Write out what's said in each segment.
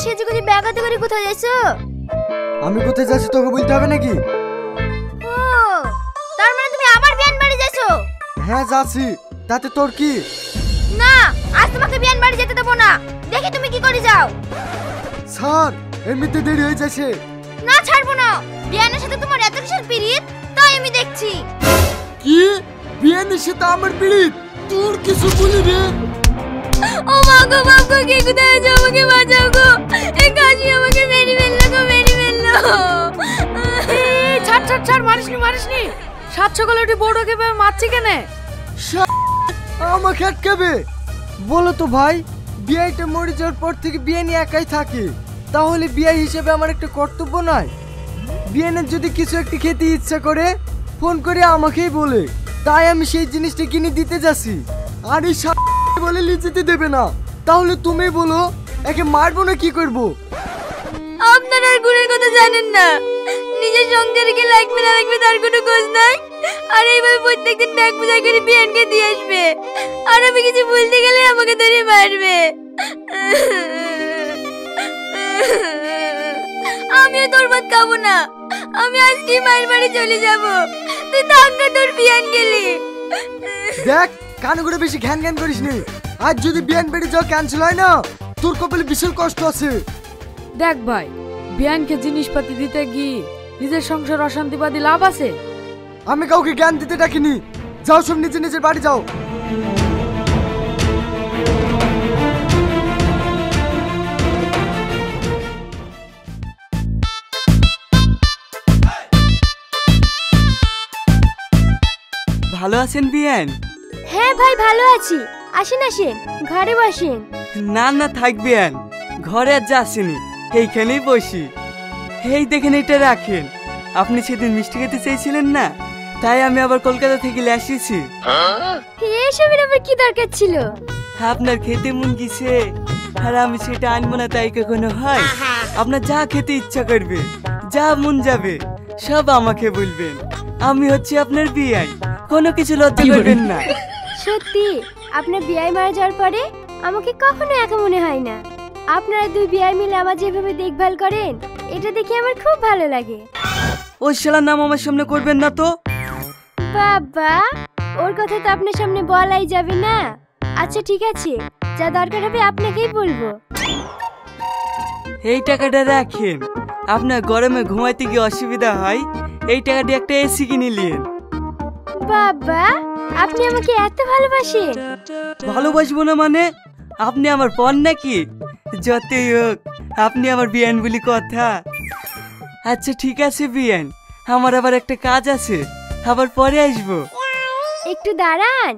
সেজে গুজে ব্যাগাতে করে কোথায় যাইছো? আমি কোথায় যাচ্ছি তোকে বলতে হবে নাকি? ও, তার মানে তুমি আবার বিয়ান বাড়ি যাইছো? হ্যাঁ যাচ্ছি, তাতে তোর কি? না, আজ তোমাকে বিয়ান বাড়ি যেতে দেবো না। দেখি তুমি কি করে যাও। স্যার, এমনিতে দেরি হয়ে যাচ্ছে। না, ছাড়বো না। বিয়ানের সাথে তোমার এত কিসের পিরিত, তাই আমি দেখছি। কি? বিয়ানের সাথে আমার পিরিত? তোর কিছু বলি রে? ও মা গো, বাপ গো, কে কোথায় আছো? আমাকে বাঁচাও গো। এই কাশি আমাকে মেরে ফেললো গো, মেরে ফেললো। ছাড় ছাড় ছাড়, মারিসনি। সাত সকালে উঠে বড় কেবে মারছি কেনে? আমাকে আটকাবে? বলো তো ভাই, বিয়েটা মরে যাওয়ার পর থেকে বিয়ানি একাই থাকে, তাহলে বিয়ে হিসেবে আমার একটা কর্তব্য নাই? বিয়ানের যদি কিছু একটা খেতে ইচ্ছা করে ফোন করে আমাকেই বলে, তাই আমি সেই জিনিসটা কিনে দিতে যাচ্ছি। আর এই বলে লিচেতে দেবে না, তাহলে তুমি বলো একে মারবো না কি করবো? আপনারা আর গুণের কথা জানেন না। নিজের সংসারে কি লাগবে না লাগবে তার কোনো খোঁজ নাই। আর এইভাবে প্রত্যেকদিন ব্যাগ বোঝাই করে বিয়ানকে দিয়ে আসবে। আর আমি কিছু বলতে গেলে আমাকে ধরে মারবে। আমিও তোর ভাত খাবো না। আমি আজকে মায়ের বাড়ি চলে যাব। তুই থাক না, তোর বিয়ান গেলি। দেখ, কান করে বেশি ঘ্যান ঘ্যান করিস নি। আজ যদি বিয়ান বেড়ে যাওয়া ক্যান্সেল হয় না, তোর কপালে বিশাল কষ্ট আছে। দেখ ভাই, বিয়ানকে জিনিসপাতি দিতে গিয়ে নিজের সংসার অশান্তি বাদী লাভ আছে? আমি কাউকে জ্ঞান দিতে ডাকিনি। যাও সব নিজের নিজের বাড়ি যাও। ভালো আছেন বিয়ান? হ্যাঁ ভাই, ভালো আছি। আসেন আসেন, ঘরে বসেন। না না থাক বিয়ান, ঘরে আর যাচ্ছিনি, এইখানেই বসি। এই দেখেন, এটা রাখেন। আপনি সেদিন মিষ্টি খেতে চেয়েছিলেন না, তাই আমি আবার কলকাতা থেকে এসেছি। এসবের আবার কি দরকার ছিল? আপনার খেতে মন গেছে, আর আমি সেটা আনবো না তাই কখনো হয়? আপনার যা খেতে ইচ্ছা করবে, যা মন যাবে, সব আমাকে বলবেন। আমি হচ্ছে আপনার বিয়াই, কোনো কিছু লজ্জা করবেন না। সত্যি, আপনার বিয়ে মারা যাওয়ার পরে আমাকে কখনো একা মনে হয় না। আপনারা দুই বিয়ে মিলে আমার যেভাবে দেখভাল করেন, এটা দেখে আমার খুব ভালো লাগে। ওই শালার নাম আমার সামনে করবেন না তো। বাবা, ওর কথা তো আপনার সামনে বলাই যাবে না। আচ্ছা ঠিক আছে, যা দরকার হবে আপনাকেই বলবো। এই টাকাটা রাখেন, আপনার গরমে ঘুমাইতে গিয়ে অসুবিধা হয়, এই টাকাটি একটা এসি কিনে নিন। বাবা, আপনি আমাকে এত ভালোবাসেন? ভালোবাসবো না মানে? আপনি আমার পণ নাকি? যতই হোক আপনি আমার বিয়ান বলি কথা। আচ্ছা ঠিক আছে বিয়ান, আমার আবার একটা কাজ আছে, আবার পরে আসবো। একটু দাঁড়ান।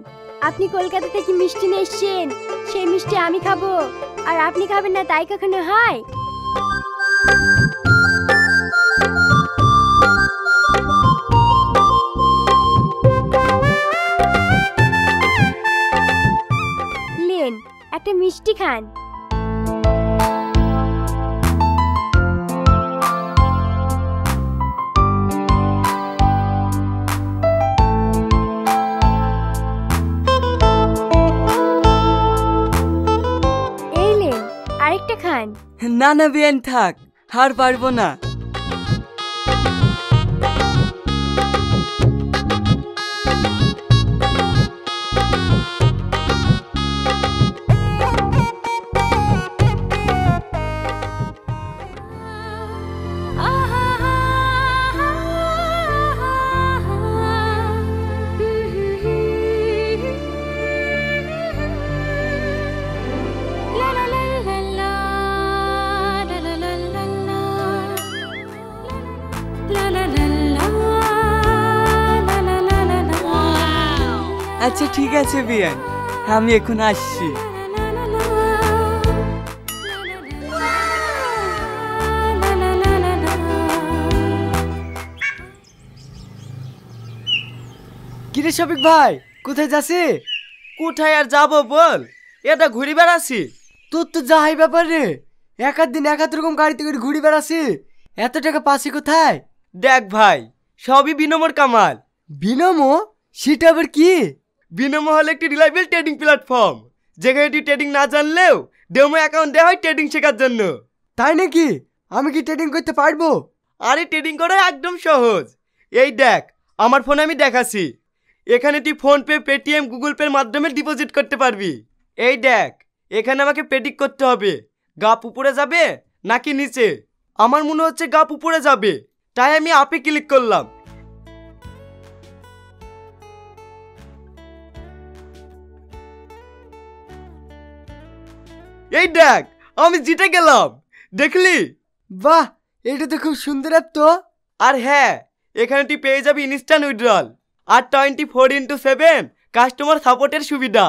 আপনি কলকাতা থেকে মিষ্টি নিয়ে এসেছেন, সেই মিষ্টি আমি খাবো আর আপনি খাবেন না, তাই কখনো হয়? লেন, একটা মিষ্টি খান। এই লেন, আরেকটা খান। না না বিয়ান থাক, আর পারবো না। আচ্ছা ঠিক আছে বিয়ান, আমি এখন আসছি। কিরে শফিক ভাই, কোথায় যাচ্ছি? কোথায় আর যাবো বল, এটা ঘুরে বেড়াচ্ছি। তোর তো যাই ব্যাপার রে, এক আধ দিন এক আধ রকম গাড়িতে করে ঘুরে বেড়াচ্ছি, এত টাকা পাচ্ছি কোথায়? দেখ ভাই, সবই বিনমোর কামাল। বিনমো? সেটা আবার কি? বিনমো হলো একটি রিলায়েবল ট্রেডিং প্ল্যাটফর্ম, যেখানে তুই ট্রেডিং না জানলেও ডেমো অ্যাকাউন্ট দেওয়া হয় ট্রেডিং শেখার জন্য। তাই নাকি? আমি কি ট্রেডিং করতে পারবো? আরে ট্রেডিং করা একদম সহজ। এই দেখ, আমার ফোনে আমি দেখাচ্ছি। এখানে তুই ফোনপে, পেটিএম, গুগল পের মাধ্যমে ডিপোজিট করতে পারবি। এই দেখ, এখানে আমাকে প্রেডিক্ট করতে হবে গাপ উপরে যাবে নাকি নিচে। আমার মনে হচ্ছে গাপ উপরে যাবে, তাই আমি আপে ক্লিক করলাম। এই দেখ, আমি জিতে গেলাম, দেখলি? বাহ, এটা তো খুব সুন্দর অ্যাপ তো। আর হ্যাঁ, এখানে তুই পেয়ে যাবি ইনস্ট্যান্ট উইথড্রল আর 24x7 কাস্টমার সাপোর্টের সুবিধা।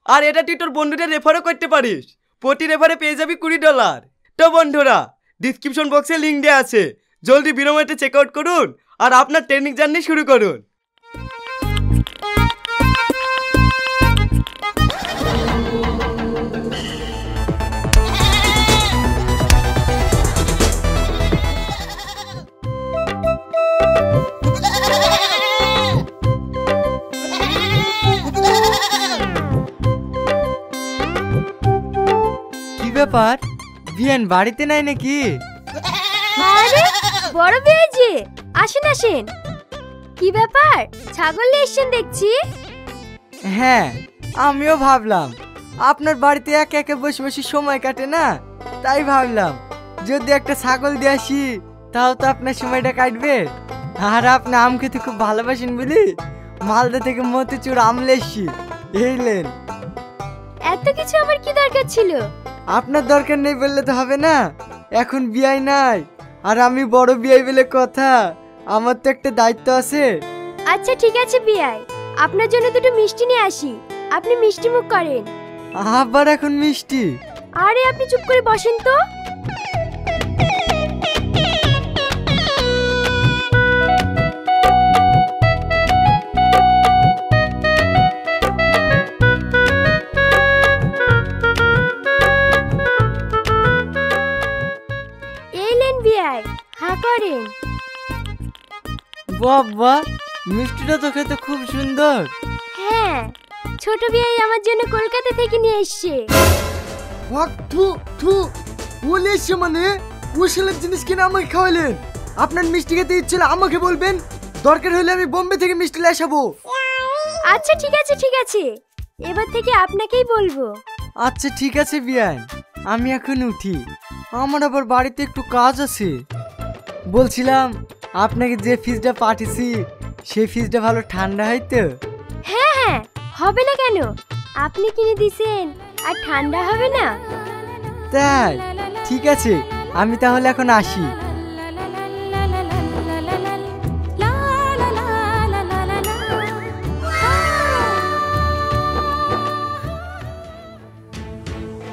আর এটা তুই তোর বন্ধুদের রেফারও করতে পারিস। প্রতি রেফারে পেয়ে যাবি $20। তো বন্ধুরা, ডিসক্রিপশন বক্সে লিঙ্ক দেওয়া আছে, জলদি বিনামূল্যে চেক আউট করুন আর আপনার ট্রেনিং জার্নি শুরু করুন। কি ব্যাপার, বিয়ান বাড়িতে নাই নাকি? আরে বড় বেজে, আসেন আসেন। কি ব্যাপার, ছাগল নিয়ে এসেছেন দেখছি? হ্যাঁ, আমিও ভাবলাম আপনার বাড়িতে একে একে বসে বসে সময় কাটে না, তাই ভাবলাম যদি একটা ছাগল দিয়ে আসি তাও তো আপনার সময়টা কাটবে। আর আপনি আম খেতে খুব ভালোবাসেন বলি মালদা থেকে মতিচুর আম লেসি, এইলেন। এত কিছু আমার কি দরকার ছিল? আপনার দরকার নেই বললে তো হবে না, এখন বিয়াই নাই আর আমি বড় বিয়াই বলে কথা, আমার তো একটা দায়িত্ব আছে। আচ্ছা ঠিক আছে বিয়াই, আপনার জন্য দুটো মিষ্টি নিয়ে আসি, আপনি মিষ্টি মুখ করেন। আবার এখন মিষ্টি? আরে আপনি চুপ করে বসেন তো। এইলেন বিয়াই, হ্যাঁ করেন। বাবা, মিষ্টিটা তো খেতে খুব সুন্দর। হ্যাঁ, ছোট বিয়াই আমার জন্য কলকাতা থেকে নিয়ে এসেছে। বলে এসছে মানে ওষুধের জিনিস কিনে আমাকে খাওয়ালেন। আপনার মিষ্টি খেতে ইচ্ছে হলে আমাকে বলবেন, দরকার হলে আমি বোম্বে থেকে মিষ্টি নিয়ে আসাবো। আচ্ছা ঠিক আছে ঠিক আছে, এবার থেকে আপনাকেই বলবো। আচ্ছা ঠিক আছে বিয়ান, আমি এখন উঠি, আমার আবার বাড়িতে একটু কাজ আছে। বলছিলাম আপনাকে যে ফ্রিজটা পাঠিয়েছি সেই ফ্রিজটা ভালো ঠান্ডা হয় তো? হ্যাঁ হ্যাঁ, হবে না কেন, আপনি কিনে দিছেন আর ঠান্ডা হবে না? তাই ঠিক আছে, আমি তাহলে এখন আসি।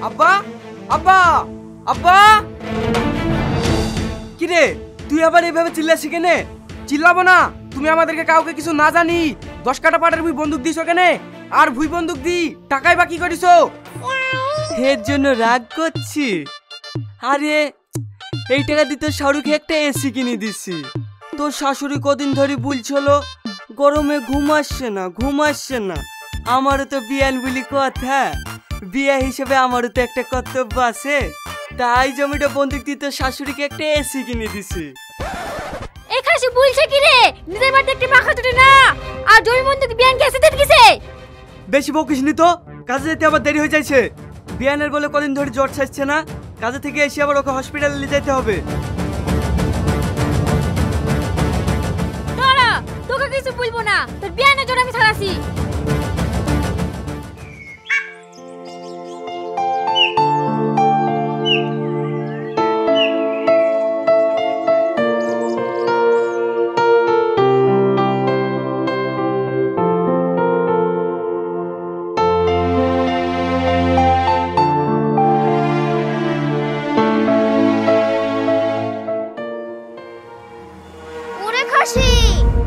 আব্বা, আব্বা, আব্বা! কিরে, তুই আবার এইভাবে চিল্লাছিস কেনে? চিল্লাবো না, তুমি আমাদেরকে কাউকে কিছু না জানি 10 কাটা পাটের ভুই বন্দুক দিছো কেনে? আর ভুই বন্দুক দি টাকাই বা কি করিছো? এর জন্য রাগ করছি? আরে এই টাকা দিয়ে তোর শাহরুখে একটা এসি কিনে দিছি। তোর শাশুড়ি কদিন ধরে বলছিল গরমে ঘুম আসছে না, ঘুম আসছে না। আমারও তো বিয়ান বলি কথা, বিয়া হিসেবে আমারও তো একটা কর্তব্য আছে, তাই জমিটা বন্দুক দিয়ে তোর শাশুড়িকে একটা এসি কিনে দিছি। এখানে সে বলছে কি রে, নিজের বাড়িতে একটা মাখা দুটো না আর জমি বন্ধুকে বিয়ান গেছে দিতে গেছে। বেশি বকিস নি তো, কাজে যেতে আবার দেরি হয়ে যাচ্ছে। বিয়ানের বলে কদিন ধরে জ্বর ছাড়ছে না, কাজে থেকে এসে আবার ওকে হসপিটালে নিয়ে যেতে হবে। দাঁড়া, তোকে কিছু বলবো না, তোর বিয়ানের জন্য আমি ছাড়াছি।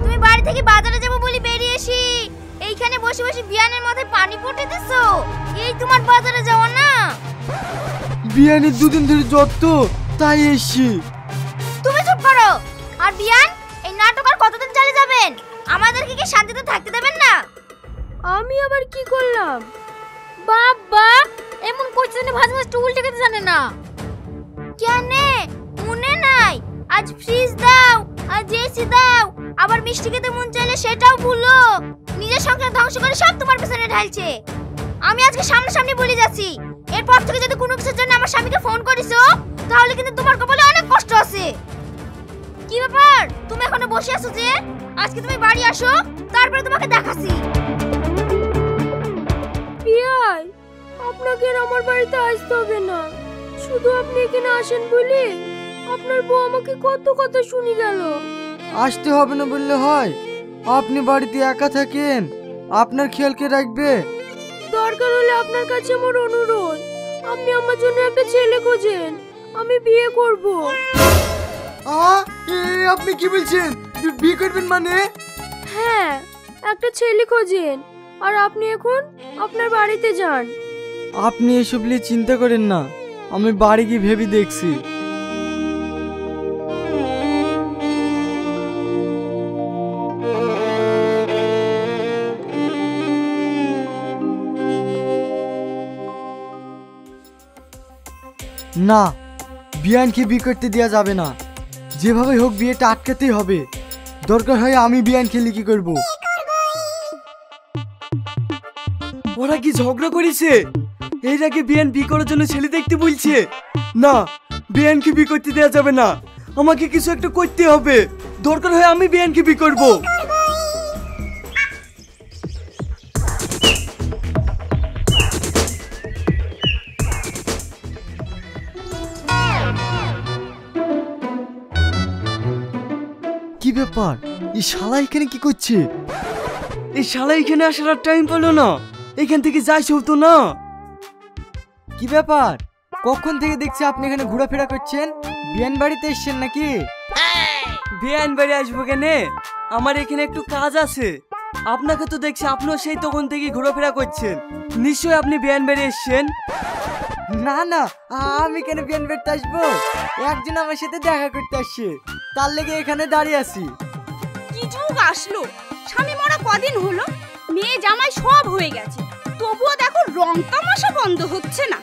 তুমি বাড়ি থেকে বাজারে যাবো বলে বেরিয়েছি, এইখানে বসে বসে বিয়ানের মাথায় পানি পড়তে দিছো। এই তোমার বাজারে যাওয়া না? বিয়ানের দুদিন ধরে জ্বর তো, তাই এসছি। তুমি চুপ করো। আর বিয়ান, এই নাটক আর কতদিন চালিয়ে যাবেন? আমাদেরকে কি শান্তিতে থাকতে দেবেন না? আমি আবার কি করলাম? বাবা, এমন করছে না, ভাজ ভাজ উল্টে খেতে জানে না। কেনে মনে নাই? আজ ফ্রিজ দাও, আজ এসি দাও, আবার মিষ্টি খেতে মন চাইলে সেটাও ভুলো। নিজের সংসার ধ্বংস করে সব তোমার পেছনে ঢালছে। আমি আজকে সামনাসামনি বলে যাচ্ছি, এরপর থেকে যদি কোনো কিছুর জন্য আমার স্বামীকে ফোন করিছো তাহলে কিন্তু তোমার কপালে অনেক কষ্ট আছে। কি ব্যাপার, তুমি এখনো বসে আছো যে? আজকে তুমি বাড়ি আসো, তারপরে তোমাকে দেখাচ্ছি। বিয়াই, আপনাকে আর আমার বাড়িতে আসতে হবে না। শুধু আপনি এখানে আসেন বলে আপনার বউ আমাকে কত কথা শুনি গেল। আসতে হবে না বললে হয়? আপনি বাড়িতে একা থাকেন, আপনার খেয়াল কে রাখবে? দরকার হলে আপনার কাছে আমার অনুরোধ, আপনি আমার জন্য একটা ছেলে খোঁজেন, আমি বিয়ে করব। আপনি কি বলছেন? বিয়ে করবেন মানে? হ্যাঁ, একটা ছেলে খোঁজেন, আর আপনি এখন আপনার বাড়িতে যান। আপনি এসব নিয়ে চিন্তা করেন না, আমি বাড়ি গিয়ে ভেবে দেখছি। না, বিয়ানকে বিয়ে করতে দেওয়া যাবে না। যেভাবে হোক বিয়েটা আটকাতেই হবে। দরকার হয় আমি বিয়ানকে লিখি করব। ওরা কি ঝগড়া করেছে? এর আগে বিয়ান বিয়ে করার জন্য ছেলে দেখতে বলছে। না, বিয়ানকে বিয়ে করতে দেওয়া যাবে না, আমাকে কিছু একটা করতে হবে। দরকার হয় আমি বিয়ানকে বিয়ে করব। কি ব্যাপার, এই শালা এখানে কি করছে? এই শালা এখানে আসার আর টাইম পেলো না, এখান থেকে যাই হতো না। কি ব্যাপার, কখন থেকে দেখছি আপনি এখানে ঘোরাফেরা করছেন? বিয়ান বাড়িতে এসেছেন নাকি? বিয়ান বাড়ি আসবো কেনে? আমার এখানে একটু কাজ আছে। আপনাকে তো দেখছি আপনিও সেই তখন থেকে ঘোরাফেরা করছেন, নিশ্চয়ই আপনি বিয়ান বাড়ি এসছেন। না না, আমি কেন বিয়ান বাড়িতে আসবো? একজন আমার সাথে দেখা করতে আসছে, তার লেগে এখানে দাঁড়িয়ে আছি। কি যুগ আসলো, স্বামী মরা কদিন হলো, মেয়ে জামাই সব হয়ে গেছে, তবুও দেখো রং তামাশা বন্ধ হচ্ছে না।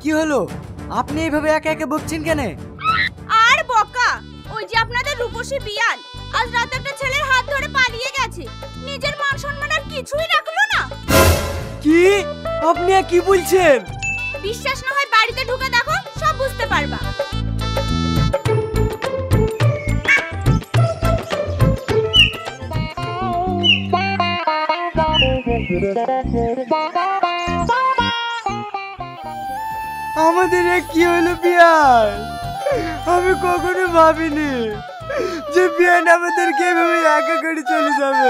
কি হলো, আপনি এইভাবে একা একা বকছেন কেন? আর বকা, ওই যে আপনাদের রূপসী বিয়ান আজ রাতে একটা ছেলের হাত ধরে পালিয়ে গেছে, নিজের মান সম্মান আর কিছুই রাখলো না। কি? আপনি আর কি বলছেন? বিশ্বাস না হয় বাড়িতে ঢুকে দেখো, সব বুঝতে পারবা। আমাদের কি হলো বিয়ান? আমি কখনো ভাবিনি যে বিয়ান আমাদেরকে এভাবে একা করে চলে যাবে।